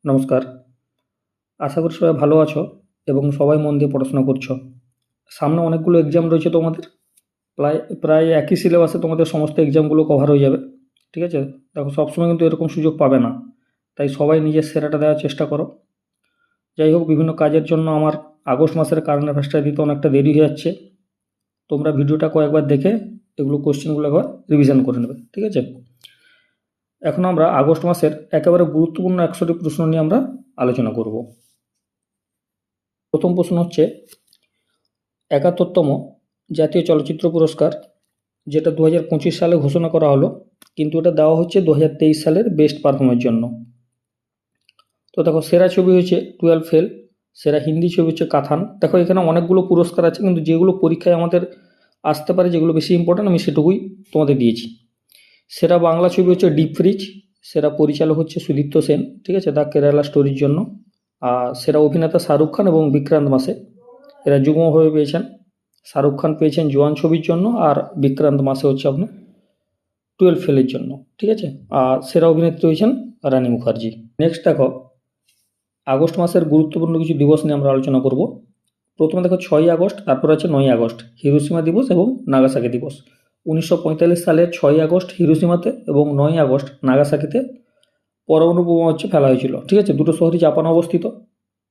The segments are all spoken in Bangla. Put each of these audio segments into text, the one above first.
নমস্কার। আশা করি সবাই ভালো আছো এবং সবাই মন দিয়ে পড়াশোনা করছো। সামনে অনেকগুলো এক্সাম রয়েছে তোমাদের। প্রায় একই সিলেবাসে তোমাদের সমস্ত এক্সামগুলো কভার হয়ে যাবে। ঠিক আছে? দেখো, সবসময় কিন্তু এরকম সুযোগ পাবে না। তাই সবাই নিজের সেরাটা দেওয়ার চেষ্টা করো। যাই হোক, বিভিন্ন কাজের জন্য আমার আগস্ট মাসের কারেন্ট অ্যাফেয়ার্সটা দিতে অনেকটা দেরি হয়ে যাচ্ছে। তোমরা ভিডিওটা কয়েকবার দেখে এগুলো কোশ্চেনগুলো একবার রিভিশন করে নেবে। ঠিক আছে? এখন আমরা আগস্ট মাসের একেবারে গুরুত্বপূর্ণ 100টি প্রশ্ন নিয়ে আমরা আলোচনা করব। প্রথম প্রশ্ন হচ্ছে 71তম জাতীয় চলচ্চিত্র পুরস্কার, যেটা 2025 সালে ঘোষণা করা হলো, কিন্তু এটা দেওয়া হচ্ছে 2023 সালের বেস্ট পারফর্মের জন্য। তো দেখো, সেরা ছবি হচ্ছে 12 ফেল, সেরা হিন্দি ছবি হচ্ছে কাথান। দেখো, এখানে অনেকগুলো পুরস্কার আছে, কিন্তু যেগুলো পরীক্ষায় আমাদের আসতে পারে, যেগুলো বেশি ইম্পর্টেন্ট, আমি সেটুকুই তোমাদের দিয়েছি। সেরা বাংলা ছবি হচ্ছে ডিপ ফ্রিজ, সেরা পরিচালক হচ্ছে সুদীপ্ত সেন, ঠিক আছে, দ্য কেরালা স্টোরির জন্য। আর সেরা অভিনেতা শাহরুখ খান এবং বিক্রান্ত মাসে, এরা যুগ্মভাবে পেয়েছেন। শাহরুখ খান পেয়েছেন জোয়ান ছবির জন্য, আর বিক্রান্ত মাসে হচ্ছে আপনার 12 ফেলের জন্য। ঠিক আছে? আর সেরা অভিনেত্রী হয়েছেন রানী মুখার্জি। নেক্সট দেখো, আগস্ট মাসের গুরুত্বপূর্ণ কিছু দিবস নিয়ে আমরা আলোচনা করব। প্রথমে দেখো 6ই আগস্ট, তারপর আছে 9ই আগস্ট, হিরোশিমা দিবস এবং নাগাসাকি দিবস। 1945 সালের 6ই আগস্ট হিরোশিমাতে এবং 9ই আগস্ট নাগাসাকিতে পরমাণু বোমা হচ্ছে ফেলা হয়েছিল। ঠিক আছে? দুটো শহরই জাপানে অবস্থিত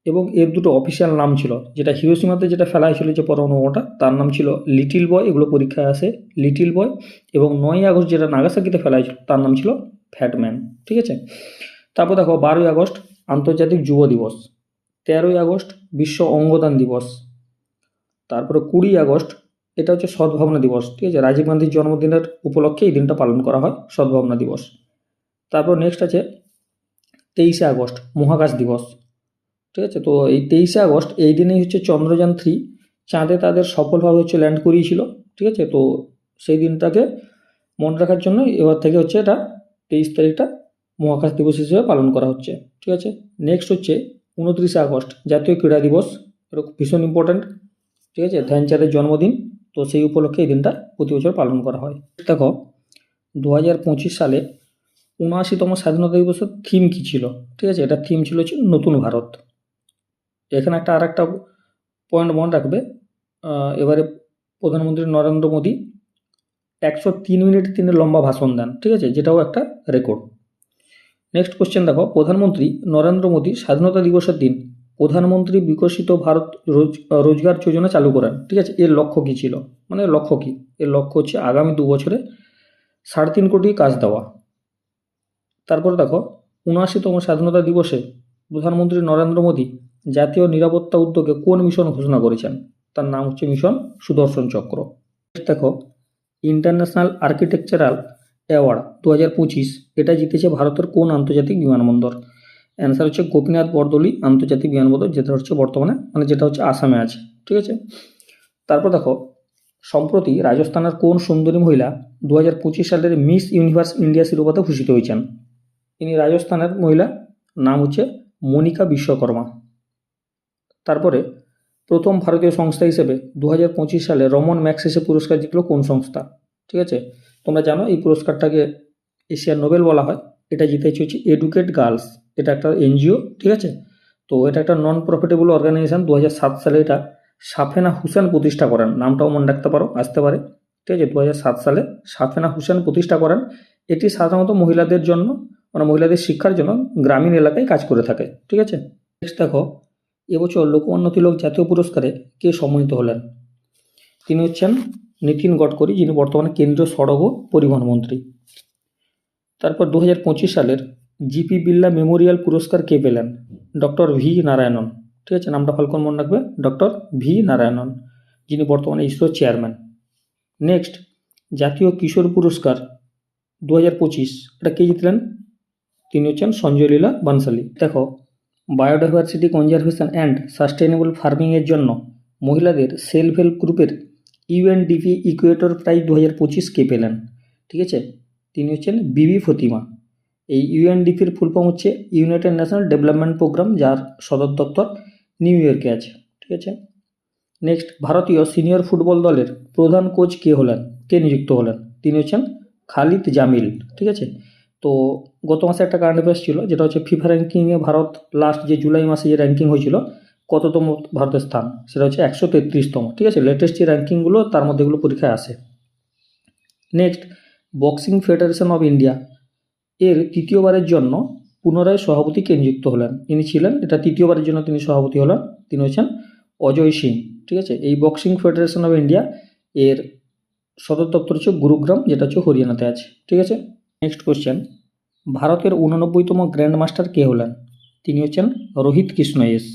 এবং এর দুটো অফিসিয়াল নাম ছিল। যেটা হিরোশিমাতে যেটা ফেলা হয়েছিল যে পরমাণু বোমাটা, তার নাম ছিল লিটিল বয়, এগুলো পরীক্ষায় আসে, লিটিল বয়। এবং 9ই আগস্ট যেটা নাগাসাকিতে ফেলা হয়েছিল, তার নাম ছিল ফ্যাটম্যান। ঠিক আছে? তারপর দেখো 12ই আগস্ট আন্তর্জাতিক যুব দিবস, 13ই আগস্ট বিশ্ব অঙ্গদান দিবস, তারপরে 20ই আগস্ট এটা হচ্ছে সদ্ভাবনা দিবস। ঠিক আছে? রাজীব গান্ধীর জন্মদিনের উপলক্ষে এই দিনটা পালন করা হয়, সদ্ভাবনা দিবস। তারপর নেক্সট আছে 23শে আগস্ট মহাকাশ দিবস। ঠিক আছে? তো এই 23শে আগস্ট এই দিনেই হচ্ছে চন্দ্রযান 3 চাঁদে তাদের সফলভাবে হচ্ছে ল্যান্ড করিয়েছিল। ঠিক আছে? তো সেই দিনটাকে মনে রাখার জন্য এবার থেকে হচ্ছে এটা 23 তারিখটা মহাকাশ দিবস হিসেবে পালন করা হচ্ছে। ঠিক আছে? নেক্সট হচ্ছে 29শে আগস্ট জাতীয় ক্রীড়া দিবস, এটা ভীষণ ইম্পর্ট্যান্ট। ঠিক আছে? ধ্যানচাঁদের জন্মদিন, তো সেই উপলক্ষে এই দিনটা প্রতি বছর পালন করা হয়। দেখো, 2025 সালে 79তম স্বাধীনতা দিবসের থিম কী ছিল? ঠিক আছে? এটা থিম ছিল হচ্ছে নতুন ভারত। এখানে আরেকটা পয়েন্ট মনে রাখবে, এবারে প্রধানমন্ত্রী নরেন্দ্র মোদী 103 মিনিট তিনি লম্বা ভাষণ দেন। ঠিক আছে? যেটাও একটা রেকর্ড। নেক্সট কোশ্চেন দেখো, প্রধানমন্ত্রী নরেন্দ্র মোদী স্বাধীনতা দিবসের দিন প্রধানমন্ত্রী বিকশিত ভারত রোজগার যোজনা চালু করেন। ঠিক আছে? এর লক্ষ্য কী ছিল? মানে লক্ষ্য কী? এর লক্ষ্য হচ্ছে আগামী 2 বছরে 3.5 কোটি কাজ দেওয়া। তারপর দেখো, 79তম স্বাধীনতা দিবসে প্রধানমন্ত্রী নরেন্দ্র মোদী জাতীয় নিরাপত্তা উদ্যোগে কোন মিশন ঘোষণা করেছেন? তার নাম হচ্ছে মিশন সুদর্শন চক্র। দেখো, ইন্টারন্যাশনাল আর্কিটেকচারাল অ্যাওয়ার্ড 2025 এটা জিতেছে ভারতের কোন আন্তর্জাতিক বিমানবন্দর? অ্যান্সার হচ্ছে গোপীনাথ বরদলৈ আন্তর্জাতিক বিমানবন্দর, যেটা হচ্ছে বর্তমানে যেটা হচ্ছে আসামে আছে। ঠিক আছে? তারপর দেখো, সম্প্রতি রাজস্থানের কোন সুন্দরী মহিলা 2025 সালের মিস ইউনিভার্স ইন্ডিয়া শিরোপাতে ভূষিত হয়েছেন? ইনি রাজস্থানের মহিলা, নাম হচ্ছে মনিকা বিশ্বকর্মা। তারপরে প্রথম ভারতীয় সংস্থা হিসেবে 2025 সালে রমন ম্যাগসেসে পুরস্কার জিতল কোন সংস্থা? ঠিক আছে? তোমরা জানো এই পুরস্কারটাকে এশিয়ার নোবেল বলা হয়। এটা জিতেছে হচ্ছে এডুকেট গার্লস, এটা একটা এনজিও। ঠিক আছে? তো এটা একটা নন প্রফিটেবল অর্গানাইজেশন। 2007 সালে এটা সাফেনা হুসেন প্রতিষ্ঠা করেন, নামটাও মনে রাখতে পারো, আসতে পারে। ঠিক আছে? 2007 সালে সাফেনা হুসেন প্রতিষ্ঠা করেন। এটি সাধারণত মহিলাদের জন্য, মহিলাদের শিক্ষার জন্য গ্রামীণ এলাকায় কাজ করে থাকে। ঠিক আছে? নেক্সট দেখো, এবছর লোকমান্য তিলক জাতীয় পুরস্কারে কে সম্মানিত হলেন? তিনি হচ্ছেন নীতিন গডকরি, যিনি বর্তমানে কেন্দ্রীয় সড়ক ও পরিবহন মন্ত্রী। তারপর 2025 সালের জিপি বিড়লা মেমোরিয়াল পুরস্কার কে পেলেন? Doctor V Narayanan. ঠিক আছে? নামটা ভালো করে মনে রাখবে, ডক্টর ভি নারায়ণন, যিনি বর্তমানে ইসরোর চেয়ারম্যান। নেক্সট, জাতীয় কিশোর পুরস্কার 2025 এটা কে জিতলেন? তিনি হচ্ছেন সঞ্জয় লীলা বানসালি। দেখো, বায়োডাইভার্সিটি কনজারভেশন অ্যান্ড সাস্টেনেবল ফার্মিংয়ের জন্য মহিলাদের সেলফ হেল্প গ্রুপের ইউএনডিপি ইকুয়েটর প্রাইজ 2025 কে পেলেন? ঠিক আছে? তিনি হচ্ছেন বিবি ফতিমা। এই ইউএনডিপির ফুল ফর্ম হচ্ছে ইউনাইটেড ন্যাশনাল ডেভেলপমেন্ট প্রোগ্রাম, যার সদর দপ্তর নিউ ইয়র্কে আছে। ঠিক আছে? নেক্সট, ভারতীয় সিনিয়র ফুটবল দলের প্রধান কোচ কে নিযুক্ত হলেন? তিনি হচ্ছেন খালিদ জামিল। ঠিক আছে? তো গত মাসে একটা কারেন্ট অ্যাফেয়ার্স ছিল, যেটা হচ্ছে ফিফা র্যাঙ্কিংয়ে ভারত লাস্ট যে জুলাই মাসে যে র্যাঙ্কিং হয়েছিল, কততম ভারতের স্থান, সেটা হচ্ছে 133তম। ঠিক আছে, লেটেস্ট যে র্যাঙ্কিংগুলো তার মধ্যে এগুলো পরীক্ষায় আসে। Next, boxing federation of India এর তৃতীয়বারের জন্য পুনরায় সভাপতি কে নিযুক্ত হলেন? ইনি ছিলেন, এটা তৃতীয়বারের জন্য তিনি সভাপতি হলেন, তিনি হচ্ছেন অজয় সিং। ঠিক আছে, এই বক্সিং ফেডারেশন অফ ইন্ডিয়া এর সদর দপ্তর হচ্ছে গুরুগ্রাম, যেটা হচ্ছে হরিয়ানাতে আছে। ঠিক আছে, নেক্সট কোশ্চেন, ভারতের 89তম গ্র্যান্ড মাস্টার কে হলেন? তিনি হচ্ছেন রোহিত কৃষ্ণ এস।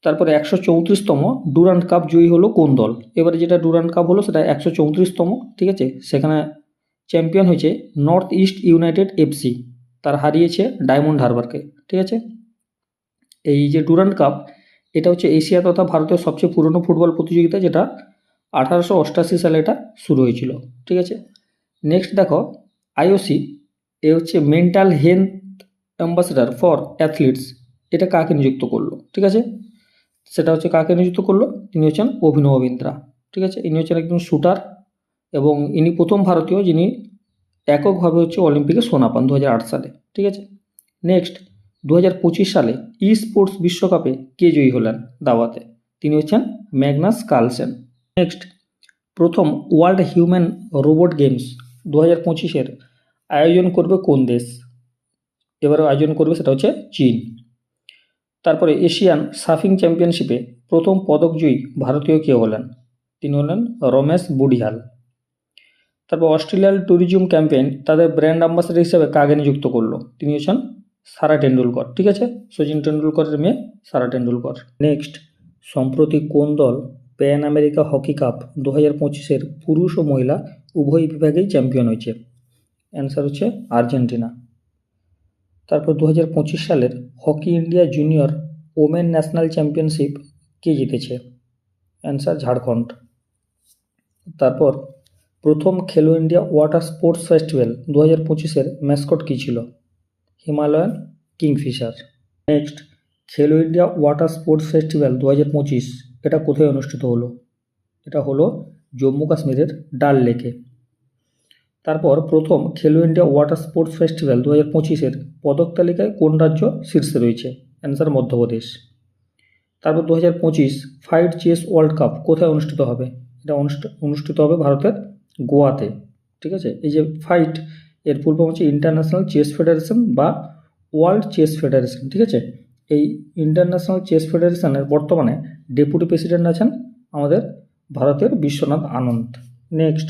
তারপরে 134তম ডুরান্ড কাপ জয়ী হলো কোন দল? এবারে যেটা ডুরান্ড কাপ হলো সেটা 134তম। ঠিক আছে, সেখানে চ্যাম্পিয়ন হয়েছে নর্থ ইস্ট ইউনাইটেড এফসি, তার হারিয়েছে ডায়মন্ড হারবারকে। ঠিক আছে, এই যে ডুরান্ড কাপ, এটা হচ্ছে এশিয়া তথা ভারতের সবচেয়ে পুরনো ফুটবল প্রতিযোগিতা, যেটা 1888 সালে এটা শুরু হয়েছিল। ঠিক আছে, নেক্সট দেখো, আইওসি এ হচ্ছে mental health ambassador for athletes, এটা কাকে নিযুক্ত করলো? ঠিক আছে, সেটা হচ্ছে কাকে নিযুক্ত করলো? তিনি হচ্ছেন অভিনব বিন্দ্রা। ঠিক আছে, ইনি হচ্ছেন একজন শুটার এবং ইনি প্রথম ভারতীয় যিনি এককভাবে হচ্ছে অলিম্পিকে সোনা পান 2008 সালে। ঠিক আছে, নেক্সট, 2025 সালে ই স্পোর্টস বিশ্বকাপে কে জয়ী হলেন দাবাতে? তিনি হচ্ছেন ম্যাগনাস কার্লসেন। নেক্সট, প্রথম ওয়ার্ল্ড হিউম্যান রোবট গেমস 2025-এর আয়োজন করবে কোন দেশ? এবারে আয়োজন করবে সেটা হচ্ছে চীন। তারপরে এশিয়ান সার্ফিং চ্যাম্পিয়নশিপে প্রথম পদকজয়ী ভারতীয় কে হলেন? তিনি হলেন রমেশ বুডিহাল। তারপর অস্ট্রেলিয়ান ট্যুরিজম ক্যাম্পেইন তাদের ব্র্যান্ড অ্যাম্বাসেডর হিসেবে কাকে নিযুক্ত করলো? তিনি হচ্ছেন সারা টেন্ডুলকর। ঠিক আছে, সচিন টেন্ডুলকরের মেয়ে সারা টেন্ডুলকর। নেক্সট, সম্প্রতি কোন দল প্যান আমেরিকা হকি কাপ 2025-এর পুরুষ ও মহিলা উভয় বিভাগেই চ্যাম্পিয়ন হয়েছে? অ্যান্সার হচ্ছে আর্জেন্টিনা। তারপর 2025 সালের hockey India junior women national championship কে জিতেছে? অ্যান্সার ঝাড়খণ্ড। তারপর প্রথম Khelo India water sports festival 2025-এর ম্যাসকট কী ছিল? Himalayan kingfisher. Next, Khelo India water sports festival 2025 এটা কোথায় অনুষ্ঠিত হলো? এটা হলো জম্মু কাশ্মীরের ডাল লেকে। তারপর প্রথম Khelo India water sports festival 2025-এর পদক তালিকায় কোন রাজ্য শীর্ষে রয়েছে? অ্যান্সার মধ্যপ্রদেশ। তারপর 2025 ফাইট চেস ওয়ার্ল্ড কাপ কোথায় অনুষ্ঠিত হবে? এটা অনুষ্ঠিত হবে ভারতের গোয়াতে। ঠিক আছে, এই যে ফাইট এর ফুল ফর্ম হচ্ছে ইন্টারন্যাশনাল চেস ফেডারেশন বা ওয়ার্ল্ড চেস ফেডারেশন। ঠিক আছে, এই ইন্টারন্যাশনাল চেস ফেডারেশনের বর্তমানে ডেপুটি প্রেসিডেন্ট আছেন আমাদের ভারতের বিশ্বনাথ আনন্দ। নেক্সট,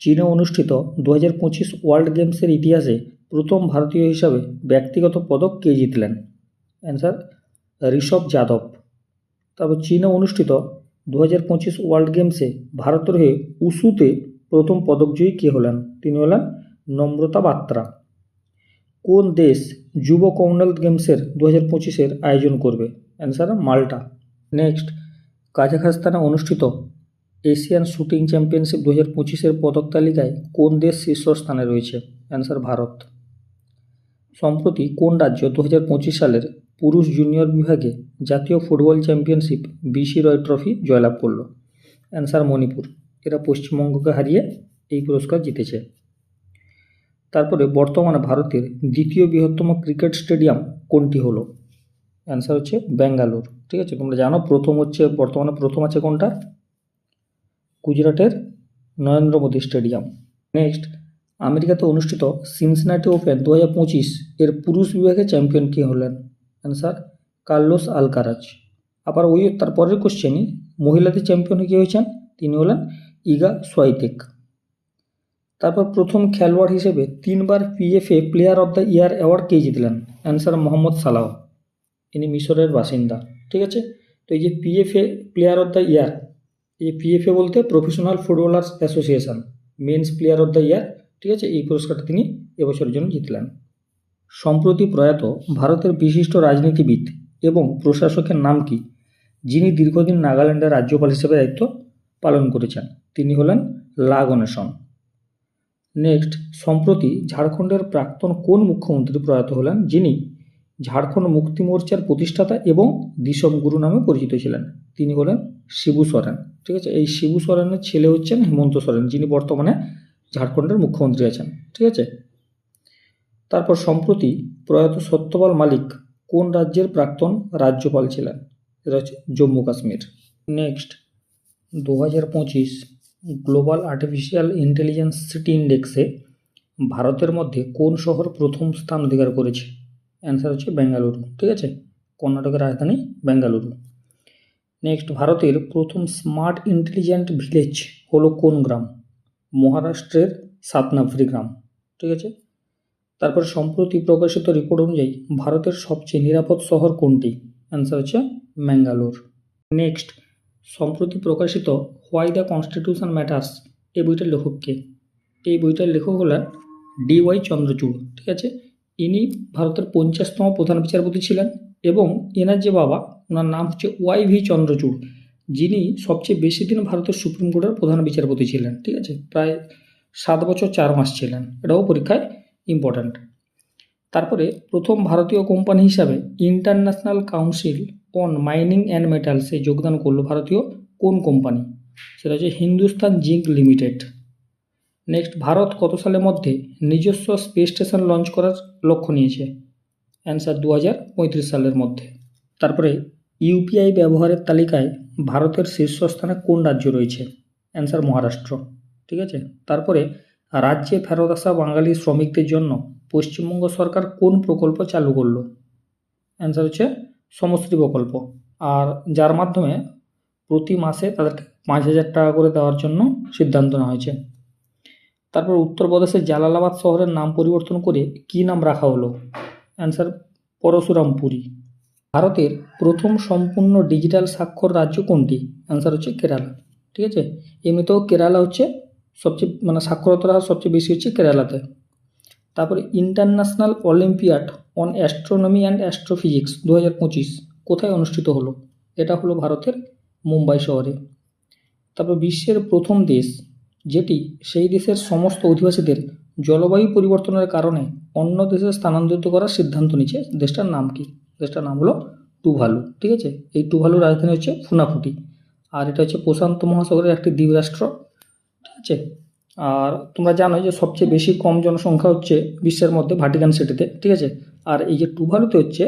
চীনে অনুষ্ঠিত 2025 ওয়ার্ল্ড গেমসের ইতিহাসে প্রথম ভারতীয় হিসাবে ব্যক্তিগত পদক কে জিতলেন? অ্যান্সার ঋষভ যাদব। তারপর চীনে অনুষ্ঠিত 2025 ওয়ার্ল্ড গেমসে ভারতের হয়ে উশুতে প্রথম পদকজয়ী কে হলেন? তিনি হলেন নম্রতা বাত্রা। কোন দেশ যুব কমনওয়েলথ গেমসের 2025-এর আয়োজন করবে? অ্যান্সার মাল্টা। নেক্সট, কাজাখস্তানে অনুষ্ঠিত এশিয়ান শুটিং চ্যাম্পিয়নশিপ 2025-এর পদক তালিকায় কোন দেশ শীর্ষস্থানে রয়েছে? অ্যান্সার ভারত। সম্প্রতি কোন রাজ্য 2025 সালের পুরুষ জুনিয়র বিভাগে জাতীয় ফুটবল চ্যাম্পিয়নশিপ বিসি রয় ট্রফি জয়লাভ করলো? অ্যান্সার মণিপুর। এরা পশ্চিমবঙ্গকে হারিয়ে এই পুরস্কার জিতেছে। তারপরে বর্তমানে ভারতের দ্বিতীয় বৃহত্তম ক্রিকেট স্টেডিয়াম কোনটি হলো? অ্যান্সার হচ্ছে ব্যাঙ্গালোর। ঠিক আছে, তোমরা জানো বর্তমানে প্রথম আছে কোনটা? গুজরাটের নরেন্দ্র মোদী স্টেডিয়াম। নেক্সট, আমেরিকাতে অনুষ্ঠিত সিনসিনাটি ওপেন 2025 এর পুরুষ বিভাগে চ্যাম্পিয়ন কে হলেন? Answer Carlos Alcaraz. আবার তার পরের কোশ্চেনই মহিলাদের চ্যাম্পিয়ন কে হয়েছেন? তিনি হলেন ইগা সোয়াইতেক। তারপর প্রথম খেলোয়াড় হিসেবে 3বার PFA player of the year award কে জিতলেন? Answer Mohamed Salah. ইনি মিশরের বাসিন্দা। ঠিক আছে, তো এই যে PFA player of the year, এই পিএফএ বলতে professional footballers association, men's player of the year. ঠিক আছে, এই পুরস্কারটা তিনি এবছরের জন্য জিতলেন। সম্প্রতি প্রয়াত ভারতের বিশিষ্ট রাজনীতিবিদ এবং প্রশাসকের নাম কি, যিনি দীর্ঘদিন নাগাল্যান্ডের রাজ্যপাল হিসেবে দায়িত্ব পালন করেছেন? তিনি হলেন লা গণেশন। নেক্সট, সম্প্রতি ঝাড়খণ্ডের প্রাক্তন কোন মুখ্যমন্ত্রী প্রয়াত হলেন, যিনি ঝাড়খণ্ড মুক্তি মোর্চার প্রতিষ্ঠাতা এবং দিশম গুরু নামে পরিচিত ছিলেন? তিনি হলেন শিবু সোরেন। ঠিক আছে, এই শিবু সোরেনের ছেলে হচ্ছেন হেমন্ত সোরেন, যিনি বর্তমানে ঝাড়খণ্ডের মুখ্যমন্ত্রী আছেন। ঠিক আছে, তারপর সম্প্রতি প্রয়াত সত্যপাল মালিক কোন রাজ্যের প্রাক্তন রাজ্যপাল ছিলেন? এটা হচ্ছে Jammu Kashmir. Next 2025 global artificial intelligence city ইন্ডেক্সে ভারতের মধ্যে কোন শহর প্রথম স্থান অধিকার করেছে? অ্যান্সার হচ্ছে বেঙ্গালুরু। ঠিক আছে, কর্ণাটকের রাজধানী বেঙ্গালুরু। নেক্সট ভারতের প্রথম স্মার্ট ইন্টেলিজেন্ট ভিলেজ হলো কোন গ্রাম? মহারাষ্ট্রের সাতনাভরি গ্রাম। ঠিক আছে, তারপর সম্প্রতি প্রকাশিত রিপোর্ট অনুযায়ী ভারতের সবচেয়ে নিরাপদ শহর কোনটি? অ্যান্সার হচ্ছে ম্যাঙ্গালোর। নেক্সট সম্প্রতি প্রকাশিত হোয়াই দ্য কনস্টিটিউশন ম্যাটার্স এই বইটার লেখক কে? এই বইটার লেখক হলেন DY চন্দ্রচূড়। ঠিক আছে, ইনি ভারতের 50তম প্রধান বিচারপতি ছিলেন এবং এনার যে বাবা, ওনার নাম হচ্ছে YV চন্দ্রচূড়, যিনি সবচেয়ে বেশি দিন ভারতের সুপ্রিম কোর্টের প্রধান বিচারপতি ছিলেন। ঠিক আছে, প্রায় 7 বছর 4 মাস ছিলেন, এটাও পরীক্ষায় ইম্পর্ট্যান্ট। তারপরে প্রথম ভারতীয় কোম্পানি হিসাবে International Council on Mining and মেটালসে যোগদান করলো ভারতীয় কোন কোম্পানি? সেটা হচ্ছে হিন্দুস্তান জিঙ্ক লিমিটেড। নেক্সট ভারত কত সালের মধ্যে নিজস্ব স্পেস স্টেশন লঞ্চ করার লক্ষ্য নিয়েছে? অ্যান্সার 2035 সালের মধ্যে। তারপরে ইউপিআই ব্যবহারের তালিকায় ভারতের শীর্ষস্থানে কোন রাজ্য রয়েছে? অ্যান্সার মহারাষ্ট্র। ঠিক আছে, তারপরে রাজ্যে ফেরত আসা বাঙালি শ্রমিকদের জন্য পশ্চিমবঙ্গ সরকার কোন প্রকল্প চালু করলো? অ্যান্সার হচ্ছে সমশ্রী প্রকল্প, আর যার মাধ্যমে প্রতি মাসে তাদেরকে 5,000 টাকা করে দেওয়ার জন্য সিদ্ধান্ত নেওয়া হয়েছে। তারপর উত্তরপ্রদেশের জালালাবাদ শহরের নাম পরিবর্তন করে কী নাম রাখা হলো? অ্যান্সার পরশুরামপুরি। ভারতের প্রথম সম্পূর্ণ ডিজিটাল স্বাক্ষর রাজ্য কোনটি? অ্যান্সার হচ্ছে কেরালা। ঠিক আছে, এমনিতেও কেরালা হচ্ছে সবচেয়ে সাক্ষরতার হার সবচেয়ে বেশি হচ্ছে কেরালাতে। তারপরে international olympiad on astronomy and astrophysics 2025 কোথায় অনুষ্ঠিত হলো? এটা হলো ভারতের মুম্বাই শহরে। তারপর বিশ্বের প্রথম দেশ যেটি সেই দেশের সমস্ত অধিবাসীদের জলবায়ু পরিবর্তনের কারণে অন্য দেশে স্থানান্তরিত করার সিদ্ধান্ত নিচ্ছে, দেশটার নাম কি? দেশটার নাম হলো টুভালু। ঠিক আছে, এই টুভালুর রাজধানী হচ্ছে ফুনাফুটি, আর এটা হচ্ছে প্রশান্ত মহাসাগরের একটি দ্বীপরাষ্ট্র। ঠিক আছে, আর তোমরা জানো যে সবচেয়ে বেশি কম জনসংখ্যা হচ্ছে বিশ্বের মধ্যে ভাটিকান সিটিতে। ঠিক আছে, আর এই যে টুভালুতে হচ্ছে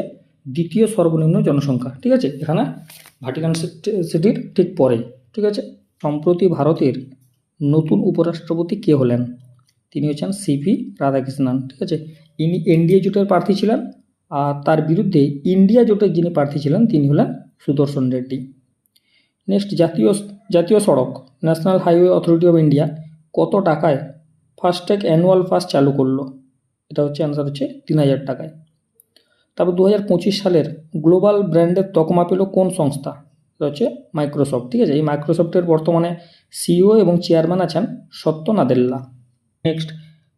দ্বিতীয় সর্বনিম্ন জনসংখ্যা। ঠিক আছে, এখানে ভাটিকান সিটির ঠিক পরে। ঠিক আছে, সম্প্রতি ভারতের নতুন উপরাষ্ট্রপতি কে হলেন? তিনি হচ্ছেন CP রাধাকৃষ্ণন। ঠিক আছে, ইনি এনডিএ জোটের প্রার্থী ছিলেন, আর তার বিরুদ্ধে ইন্ডিয়া জোটের যিনি প্রার্থী ছিলেন তিনি হলেন সুদর্শন রেড্ডি। নেক্সট জাতীয় সড়ক national highway authority of India কত টাকায় ফাস্ট্যাগ অ্যানুয়াল পাস চালু করলো? এটা হচ্ছে অ্যান্সার হচ্ছে 3,000 টাকায়। তারপর 2025 সালের গ্লোবাল ব্র্যান্ডের তকমা পেল কোন সংস্থা? এটা হচ্ছে মাইক্রোসফট। ঠিক আছে, এই মাইক্রোসফটের বর্তমানে CEO এবং চেয়ারম্যান আছেন সত্য নাদেল্লা। নেক্সট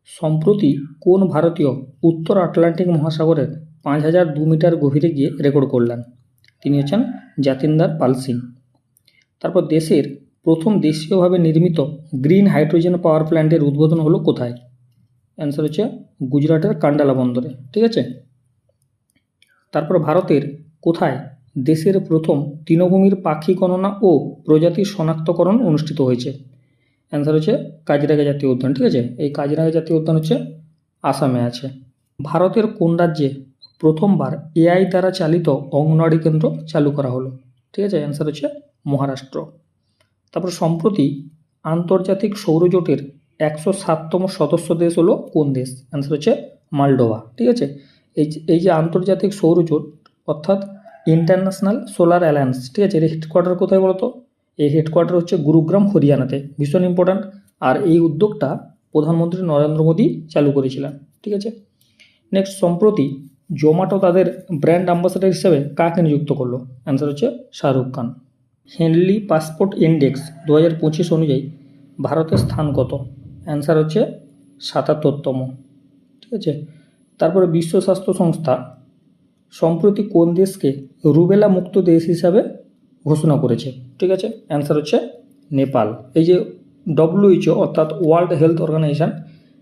সম্প্রতি কোন ভারতীয় উত্তর আটলান্টিক মহাসাগরের 5,002 মিটার গভীরে গিয়ে রেকর্ড করলেন? তিনি হচ্ছেন জাতিন্দার পাল সিং। তারপর দেশের প্রথম দেশীয়ভাবে নির্মিত গ্রিন হাইড্রোজেন পাওয়ার প্ল্যান্টের উদ্বোধন হলো কোথায়? অ্যান্সার হচ্ছে গুজরাটের কান্ডালা বন্দরে। ঠিক আছে, তারপর ভারতের কোথায় দেশের প্রথম তৃণভূমির পাখি গণনা ও প্রজাতি শনাক্তকরণ অনুষ্ঠিত হয়েছে? অ্যান্সার হচ্ছে কাজিরাঙ্গা জাতীয় উদ্যান। ঠিক আছে, এই কাজিরাঙ্গা জাতীয় উদ্যান হচ্ছে আসামে আছে। ভারতের কোন রাজ্যে প্রথমবার AI দ্বারা চালিত অঙ্গনওয়াড়ি কেন্দ্র চালু করা হলো? ঠিক আছে, অ্যান্সার হচ্ছে মহারাষ্ট্র। তারপর সম্প্রতি আন্তর্জাতিক সৌরজোটের 107তম সদস্য দেশ হলো কোন দেশ? অ্যান্সার হচ্ছে মালডোভা। ঠিক আছে, এই যে আন্তর্জাতিক সৌরজোট অর্থাৎ ইন্টারন্যাশনাল সোলার অ্যালায়েন্স, ঠিক আছে, এর হেডকোয়ার্টার কোথায় বলতো? এই হেডকোয়ার্টার হচ্ছে গুরুগ্রাম হরিয়ানাতে, ভীষণ ইম্পর্ট্যান্ট। আর এই উদ্যোগটা প্রধানমন্ত্রী নরেন্দ্র মোদী চালু করেছিলেন। ঠিক আছে, নেক্সট সম্প্রতি জোম্যাটো তাদের ব্র্যান্ড অ্যাম্বাসাডার হিসেবে কাকে নিযুক্ত করলো? অ্যান্সার হচ্ছে Shahrukh Khan. Henley passport index 2025 অনুযায়ী ভারতের স্থান কত? অ্যান্সার হচ্ছে 77তম। ঠিক আছে, তারপরে বিশ্ব স্বাস্থ্য সংস্থা সম্প্রতি কোন দেশকে রুবেলা মুক্ত দেশ হিসাবে ঘোষণা করেছে? ঠিক আছে, অ্যান্সার হচ্ছে নেপাল। এই যে WHO অর্থাৎ ওয়ার্ল্ড হেলথ অর্গানাইজেশন,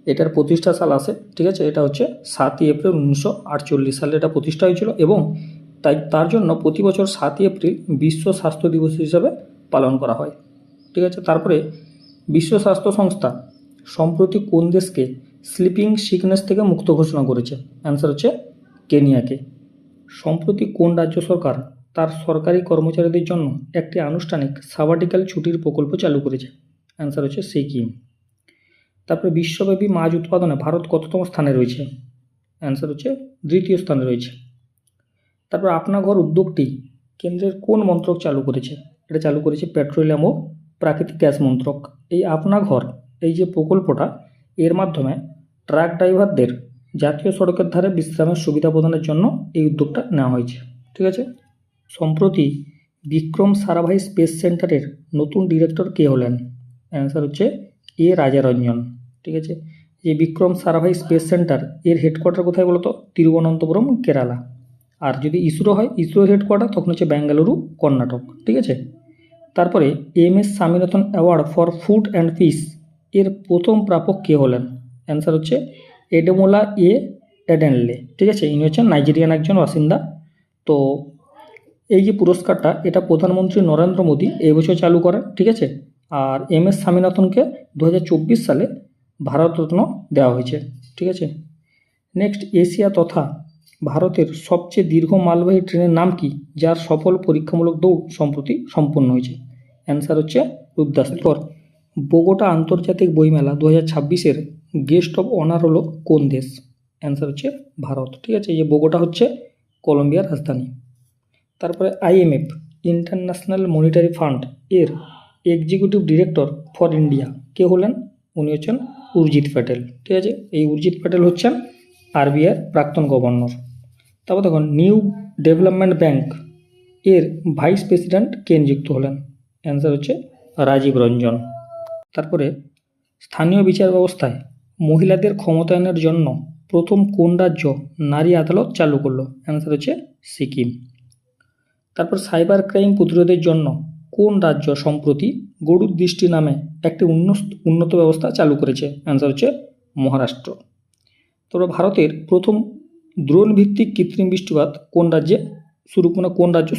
এটার প্রতিষ্ঠা সাল আছে। ঠিক আছে, এটা হচ্ছে 7ই এপ্রিল 1948 সালে এটা প্রতিষ্ঠা হয়েছিল এবং তার জন্য প্রতি বছর 7ই এপ্রিল বিশ্ব স্বাস্থ্য দিবস হিসাবে পালন করা হয়। ঠিক আছে, তারপরে বিশ্ব স্বাস্থ্য সংস্থা সম্প্রতি কোন দেশকে স্লিপিং সিকনেস থেকে মুক্ত ঘোষণা করেছে? অ্যান্সার হচ্ছে কেনিয়াকে। সম্প্রতি কোন রাজ্য সরকার তার সরকারি কর্মচারীদের জন্য একটি আনুষ্ঠানিক সাবাটিক্যাল ছুটির প্রকল্প চালু করেছে? অ্যান্সার হচ্ছে সিকিম। তারপরে বিশ্বব্যাপী মাছ উৎপাদনে ভারত কততম স্থানে রয়েছে? অ্যান্সার হচ্ছে দ্বিতীয় স্থানে রয়েছে। তারপর আপনা ঘর উদ্যোগটি কেন্দ্রের কোন মন্ত্রক চালু করেছে? এটা চালু করেছে পেট্রোলিয়াম ও প্রাকৃতিক গ্যাস মন্ত্রক। এই আপনা ঘর এই যে প্রকল্পটা, এর মাধ্যমে ট্রাক ড্রাইভারদের জাতীয় সড়কের ধারে বিশ্রামের সুবিধা প্রদানের জন্য এই উদ্যোগটা নেওয়া হয়েছে। ঠিক আছে। সম্প্রতি বিক্রম সারাভাই স্পেস সেন্টারের নতুন ডিরেক্টর কে হলেন? অ্যান্সার হচ্ছে রাজারঞ্জন। ঠিক আছে। যে বিক্রম সারাভাই স্পেস সেন্টার, এর হেডকোয়ার্টার কোথায় বলতো? তিরুবনন্তপুরম, কেরালা। আর যদি ইসরো হয়, ইসরোর হেডকোয়ার্টার তখন হচ্ছে বেঙ্গালুরু, কর্ণাটক। ঠিক আছে। তারপরে MS Swaminathan award for food and fish এর প্রথম প্রাপক কে হলেন? অ্যান্সার হচ্ছে এডেমোলা এডেনলে। ঠিক আছে। ইনি হচ্ছেন নাইজেরিয়ান একজন বাসিন্দা। তো এই যে পুরস্কারটা, এটা প্রধানমন্ত্রী নরেন্দ্র মোদী এই বছর চালু করেন। ঠিক আছে। আর MS স্বামীনাথনকে 2024 সালে ভারতরত্ন দেওয়া হয়েছে। ঠিক আছে। নেক্সট, এশিয়া তথা ভারতের সবচেয়ে দীর্ঘ মালবাহী ট্রেনের নাম কি, যার সফল পরীক্ষামূলক দৌড় সম্প্রতি সম্পন্ন হয়েছে? অ্যান্সার হচ্ছে রূপদাস। এরপর বোগোটা আন্তর্জাতিক বইমেলা 2026-এর গেস্ট অফ অনার হলো কোন দেশ? অ্যান্সার হচ্ছে ভারত। ঠিক আছে। এই যে বোগোটা হচ্ছে কলম্বিয়ার রাজধানী। তারপরে IMF ইন্টারন্যাশনাল মনিটারি ফান্ড এর এক্সিকিউটিভ ডিরেক্টর ফর ইন্ডিয়া কে হলেন? উনি হচ্ছেন উর্জিত প্যাটেল। ঠিক আছে। এই উর্জিত প্যাটেল হচ্ছেন RBI প্রাক্তন গভর্নর। তারপর দেখুন, নিউ ডেভেলপমেন্ট ব্যাংক এর ভাইস প্রেসিডেন্ট কে নিযুক্ত হলেন? অ্যান্সার হচ্ছে রাজীব রঞ্জন। তারপরে স্থানীয় বিচার ব্যবস্থায় মহিলাদের ক্ষমতায়নের জন্য প্রথম কোন রাজ্য নারী আদালত চালু করলো? অ্যান্সার হচ্ছে সিকিম। তারপর সাইবার ক্রাইম প্রতিরোধের জন্য কোন রাজ্য সম্প্রতি গরুর দৃষ্টি নামে একটি উন্নত ব্যবস্থা চালু করেছে? অ্যান্সার হচ্ছে মহারাষ্ট্র। তারপর ভারতের প্রথম ড্রোন ভিত্তিক কৃত্রিম বৃষ্টিপাত কোন রাজ্য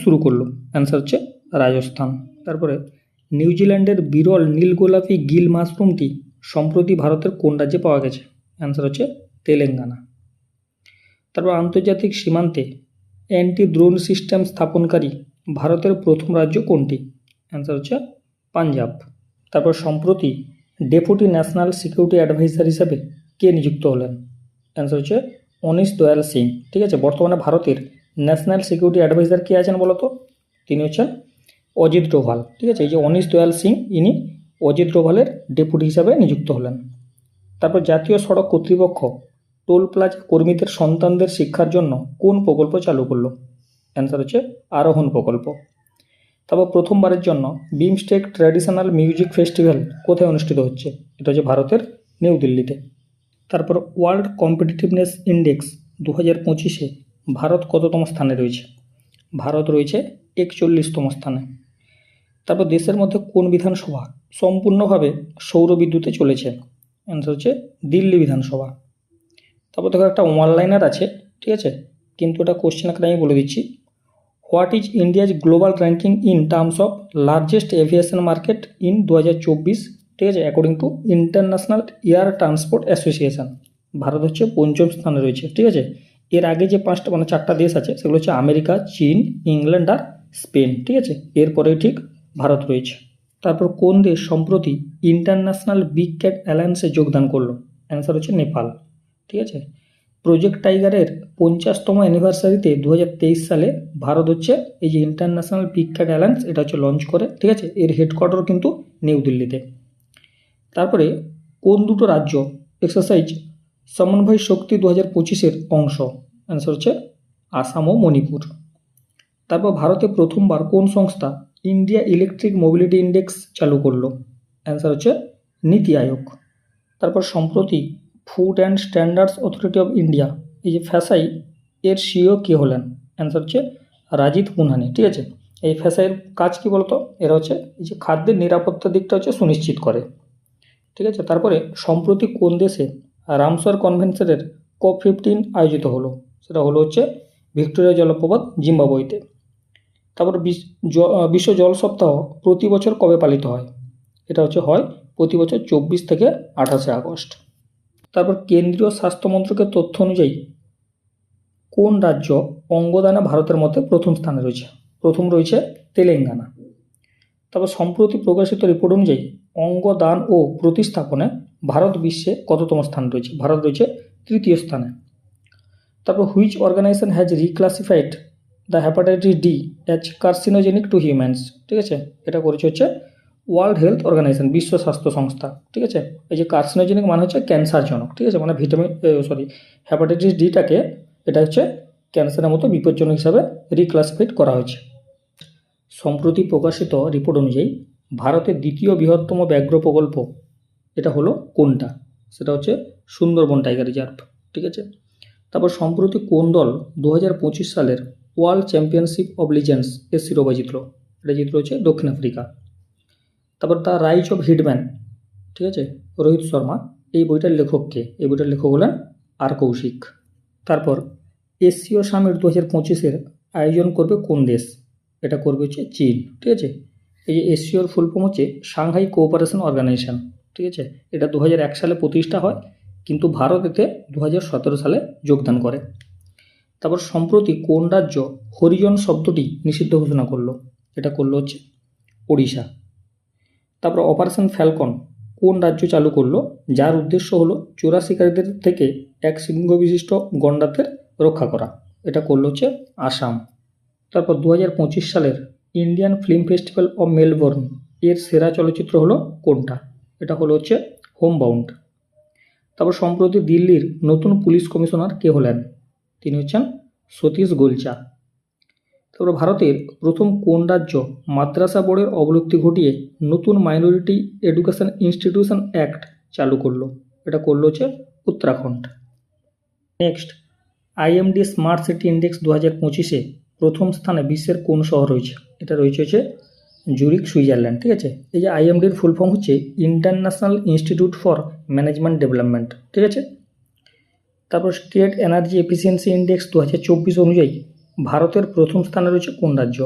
শুরু করলো? অ্যান্সার হচ্ছে রাজস্থান। তারপরে নিউজিল্যান্ডের বিরল নীলগোলাপি গিল মাশরুমটি সম্প্রতি ভারতের কোন রাজ্যে পাওয়া গেছে? অ্যান্সার হচ্ছে তেলেঙ্গানা। তারপর আন্তর্জাতিক সীমান্তে অ্যান্টি ড্রোন সিস্টেম স্থাপনকারী ভারতের প্রথম রাজ্য কোনটি? অ্যান্সার হচ্ছে পাঞ্জাব। তারপর সম্প্রতি ডেপুটি ন্যাশনাল সিকিউরিটি অ্যাডভাইজার হিসাবে কে নিযুক্ত হলেন? অ্যান্সার হচ্ছে অনিশ দয়াল সিং। ঠিক আছে। বর্তমানে ভারতের ন্যাশনাল সিকিউরিটি অ্যাডভাইজার কে আছেন বলতো? তিনি হচ্ছেন অজিত ডোভাল। ঠিক আছে। এই যে অনিশ দয়াল সিং, ইনি অজিত ডোভালের ডেপুটি হিসাবে নিযুক্ত হলেন। তারপর জাতীয় সড়ক কর্তৃপক্ষ টোল প্লাজা কর্মীদের সন্তানদের শিক্ষার জন্য কোন প্রকল্প চালু করলো? অ্যান্সার হচ্ছে আরোহণ প্রকল্প। তারপর প্রথমবারের জন্য বিমস্টেক ট্র্যাডিশনাল মিউজিক ফেস্টিভ্যাল কোথায় অনুষ্ঠিত হচ্ছে? এটা হচ্ছে ভারতের নিউ দিল্লিতে। তারপর ওয়ার্ল্ড কম্পিটিটিভনেস ইন্ডেক্স 2025-এ ভারত কততম স্থানে রয়েছে? ভারত রয়েছে 41তম স্থানে। তারপর দেশের মধ্যে কোন বিধানসভা সম্পূর্ণভাবে সৌর বিদ্যুতে চলেছে? অ্যান্সার হচ্ছে দিল্লি বিধানসভা। তারপর দেখো একটা অনলাইনার আছে। ঠিক আছে। কিন্তু এটা কোশ্চেন আকারে আমি বলে দিচ্ছি। What is India's global ranking in terms of largest aviation market in 2024? ঠিক আছে। According to international air transport association Bharat হচ্ছে 5ম স্থানে রয়েছে। ঠিক আছে। এর আগে যে 4টা দেশ আছে সেগুলো হচ্ছে আমেরিকা, চীন, ইংল্যান্ড আর স্পেন। ঠিক আছে। এরপরে ঠিক ভারত রয়েছে। তারপর কোন দেশ সম্প্রতি ইন্টারন্যাশনাল বিগ ক্যাট অ্যালায়েন্সে যোগদান করলো? অ্যান্সার হচ্ছে নেপাল। ঠিক আছে। প্রজেক্ট টাইগারের 50তম অ্যানিভার্সারিতে 2023 সালে ভারত হচ্ছে এই যে ইন্টারন্যাশনাল বিগ ক্যাট অ্যালায়েন্স, এটা হচ্ছে লঞ্চ করে। ঠিক আছে। এর হেডকোয়ার্টার কিন্তু নিউ দিল্লিতে। তারপরে কোন দুটো রাজ্য এক্সারসাইজ সমন্বয় শক্তি 2025-এর অংশ? অ্যান্সার হচ্ছে আসাম ও মণিপুর। তারপর ভারতে প্রথমবার কোন সংস্থা ইন্ডিয়া ইলেকট্রিক মোবিলিটি ইন্ডেক্স চালু করলো? অ্যান্সার হচ্ছে নীতি আয়োগ। তারপর সম্প্রতি food and standards authority of India এই যে ফ্যাসাই এর CEO কে হলেন? অ্যান্সার হচ্ছে রাজিত পুনহানি। ঠিক আছে। এই ফ্যাসাইয়ের কাজ কি বলতো? এরা হচ্ছে এই যে খাদ্যের নিরাপত্তার দিকটা হচ্ছে সুনিশ্চিত করে। ঠিক আছে। তারপরে সম্প্রতি কোন দেশে রামসার কনভেনশনের COP15 আয়োজিত হলো? সেটা হলো হচ্ছে ভিক্টোরিয়া জলপ্রপাত, জিম্বাবুয়েতে। তারপর বিশ্ব জল সপ্তাহ প্রতি বছর কবে পালিত হয়? এটা হচ্ছে হয় প্রতি বছর 24 থেকে 28 আগস্ট। তারপর কেন্দ্রীয় স্বাস্থ্য মন্ত্রকের তথ্য অনুযায়ী কোন রাজ্য অঙ্গদানে ভারতের মধ্যে প্রথম স্থানে রয়েছে? প্রথম রয়েছে তেলেঙ্গানা। তারপর সম্প্রতি প্রকাশিত রিপোর্ট অনুযায়ী অঙ্গদান ও প্রতিস্থাপনে ভারত বিশ্বে কততম স্থান রয়েছে? ভারত রয়েছে তৃতীয় স্থানে। তারপর which organisation has reclassified the hepatitis D as carcinogenic to humans? ঠিক আছে, এটা করেছে হচ্ছে ওয়ার্ল্ড হেলথ অর্গানাইজেশন, বিশ্ব স্বাস্থ্য সংস্থা। ঠিক আছে, এই যে কার্সিনোজেনিক মানে হচ্ছে ক্যান্সারজনক। ঠিক আছে, মানে হেপাটাইটিস ডিটাকে এটা হচ্ছে ক্যান্সারের মতো বিপজ্জনক হিসাবে রিক্লাসিফাইড করা হয়েছে। সম্প্রতি প্রকাশিত রিপোর্ট অনুযায়ী ভারতের দ্বিতীয় বৃহত্তম ব্যাঘ্র প্রকল্প এটা হলো কোনটা? সেটা হচ্ছে সুন্দরবন টাইগার রিজার্ভ। ঠিক আছে, তারপর সম্প্রতি কোন দল 2025 সালের ওয়ার্ল্ড চ্যাম্পিয়নশিপ অব লিজেন্ডস এর শিরোপা জিতল? এটা জিতল হচ্ছে দক্ষিণ আফ্রিকা। তারপর দ্য রাইজ অফ হিটম্যান, ঠিক আছে, রোহিত শর্মা, এই বইটার লেখক কে? এই বইটার লেখক হলেন আর কৌশিক। তারপর এশীয় সামিট 2025-এর আয়োজন করবে কোন দেশ? এটা করবে হচ্ছে চীন। ঠিক আছে, এই যে এশিয়ার ফুল ফর্ম হচ্ছে সাংহাই কোঅপারেশন অর্গানাইজেশন। ঠিক আছে, এটা 2001 সালে প্রতিষ্ঠা হয়, কিন্তু ভারত এতে 2017 সালে যোগদান করে। তারপর সম্প্রতি কোন রাজ্য হরিজন শব্দটি নিষিদ্ধ ঘোষণা করলো? এটা করলো হচ্ছে ওড়িশা। তারপর অপারেশন ফ্যালকন কোন রাজ্য চালু করলো, যার উদ্দেশ্য হলো চোরা শিকারীদের থেকে এক সিংহ বিশিষ্ট গন্ডারদের রক্ষা করা? এটা করলো হচ্ছে আসাম। তারপর 2025 সালের Indian film festival of Melbourne এর সেরা চলচ্চিত্র হলো কোনটা? এটা হলো হচ্ছে হোমবাউন্ড। তারপর সম্প্রতি দিল্লির নতুন পুলিশ কমিশনার কে হলেন? তিনি হচ্ছেন সতীশ গোলচা। তারপর ভারতের প্রথম কোন রাজ্য মাদ্রাসা বোর্ডের অবলুপ্তি ঘটিয়ে নতুন মাইনরিটি এডুকেশন ইনস্টিটিউশন অ্যাক্ট চালু করলো? এটা করলো হচ্ছে Uttarakhand. Next, IMD smart city index 2025-এ প্রথম স্থানে বিশ্বের কোন শহর রয়েছে? এটা রয়েছে হচ্ছে জুরিক, সুইজারল্যান্ড। ঠিক আছে, এই যে আইএমডির ফুল ফর্ম হচ্ছে international institute for management development. ঠিক আছে, তারপর স্টেট এনার্জি এফিসিয়েন্সি ইন্ডেক্স 2024 অনুযায়ী ভারতের প্রথম স্থানে রয়েছে কোন রাজ্য?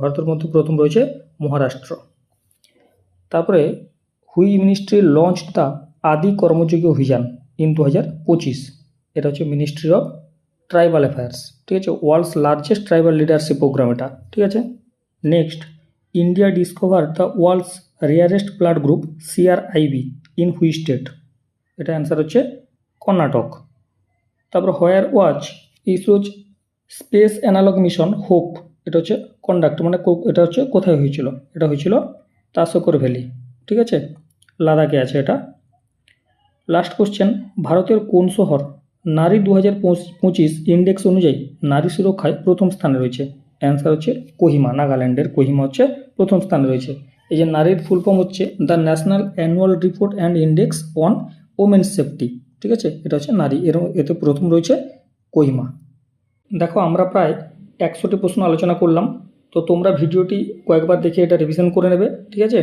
ভারতের মধ্যে প্রথম রয়েছে মহারাষ্ট্র। তারপরে হুই মিনিস্ট্রি লঞ্চ দ্য আদি কর্মযোগী অভিযান ইন 2025? এটা হচ্ছে মিনিস্ট্রি অফ ট্রাইবাল অ্যাফেয়ার্স। ঠিক আছে, world's largest tribal leadership programme এটা। ঠিক আছে, next, India discover the world's rarest blood group CRIB in which state? এটা অ্যান্সার হচ্ছে কর্ণাটক। তারপর where was ISRO's space analog mission hope? এটা হচ্ছে কন্ডাক্ট, মানে এটা হচ্ছে কোথায় হয়েছিল? এটা হয়েছিল তাসকর ভ্যালি। ঠিক আছে, লাদাখে আছে এটা। লাস্ট কোশ্চেন, ভারতের কোন শহর নারী 2025 ইন্ডেক্স অনুযায়ী নারী সুরক্ষায় প্রথম স্থানে রয়েছে? অ্যান্সার হচ্ছে কোহিমা, নাগাল্যান্ডের কোহিমা হচ্ছে প্রথম স্থানে রয়েছে। এই যে নারীর ফুল ফর্ম হচ্ছে the national annual report and index on women's safety. ঠিক আছে, এটা হচ্ছে নারী, এতে প্রথম রয়েছে কোহিমা। দেখো, আমরা প্রায় 100টি প্রশ্ন আলোচনা করলাম, তো তোমরা ভিডিওটি কয়েকবার দেখে এটা রিভিশন করে নেবে। ঠিক আছে,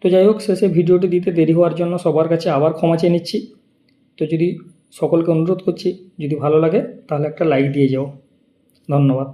তো যাই হোক, শেষে ভিডিওটি দিতে দেরি হওয়ার জন্য সবার কাছে আবার ক্ষমা চেয়ে নিচ্ছি। তো যদি সকলকে অনুরোধ করছি, যদি ভালো লাগে তাহলে একটা লাইক দিয়ে যাও। ধন্যবাদ।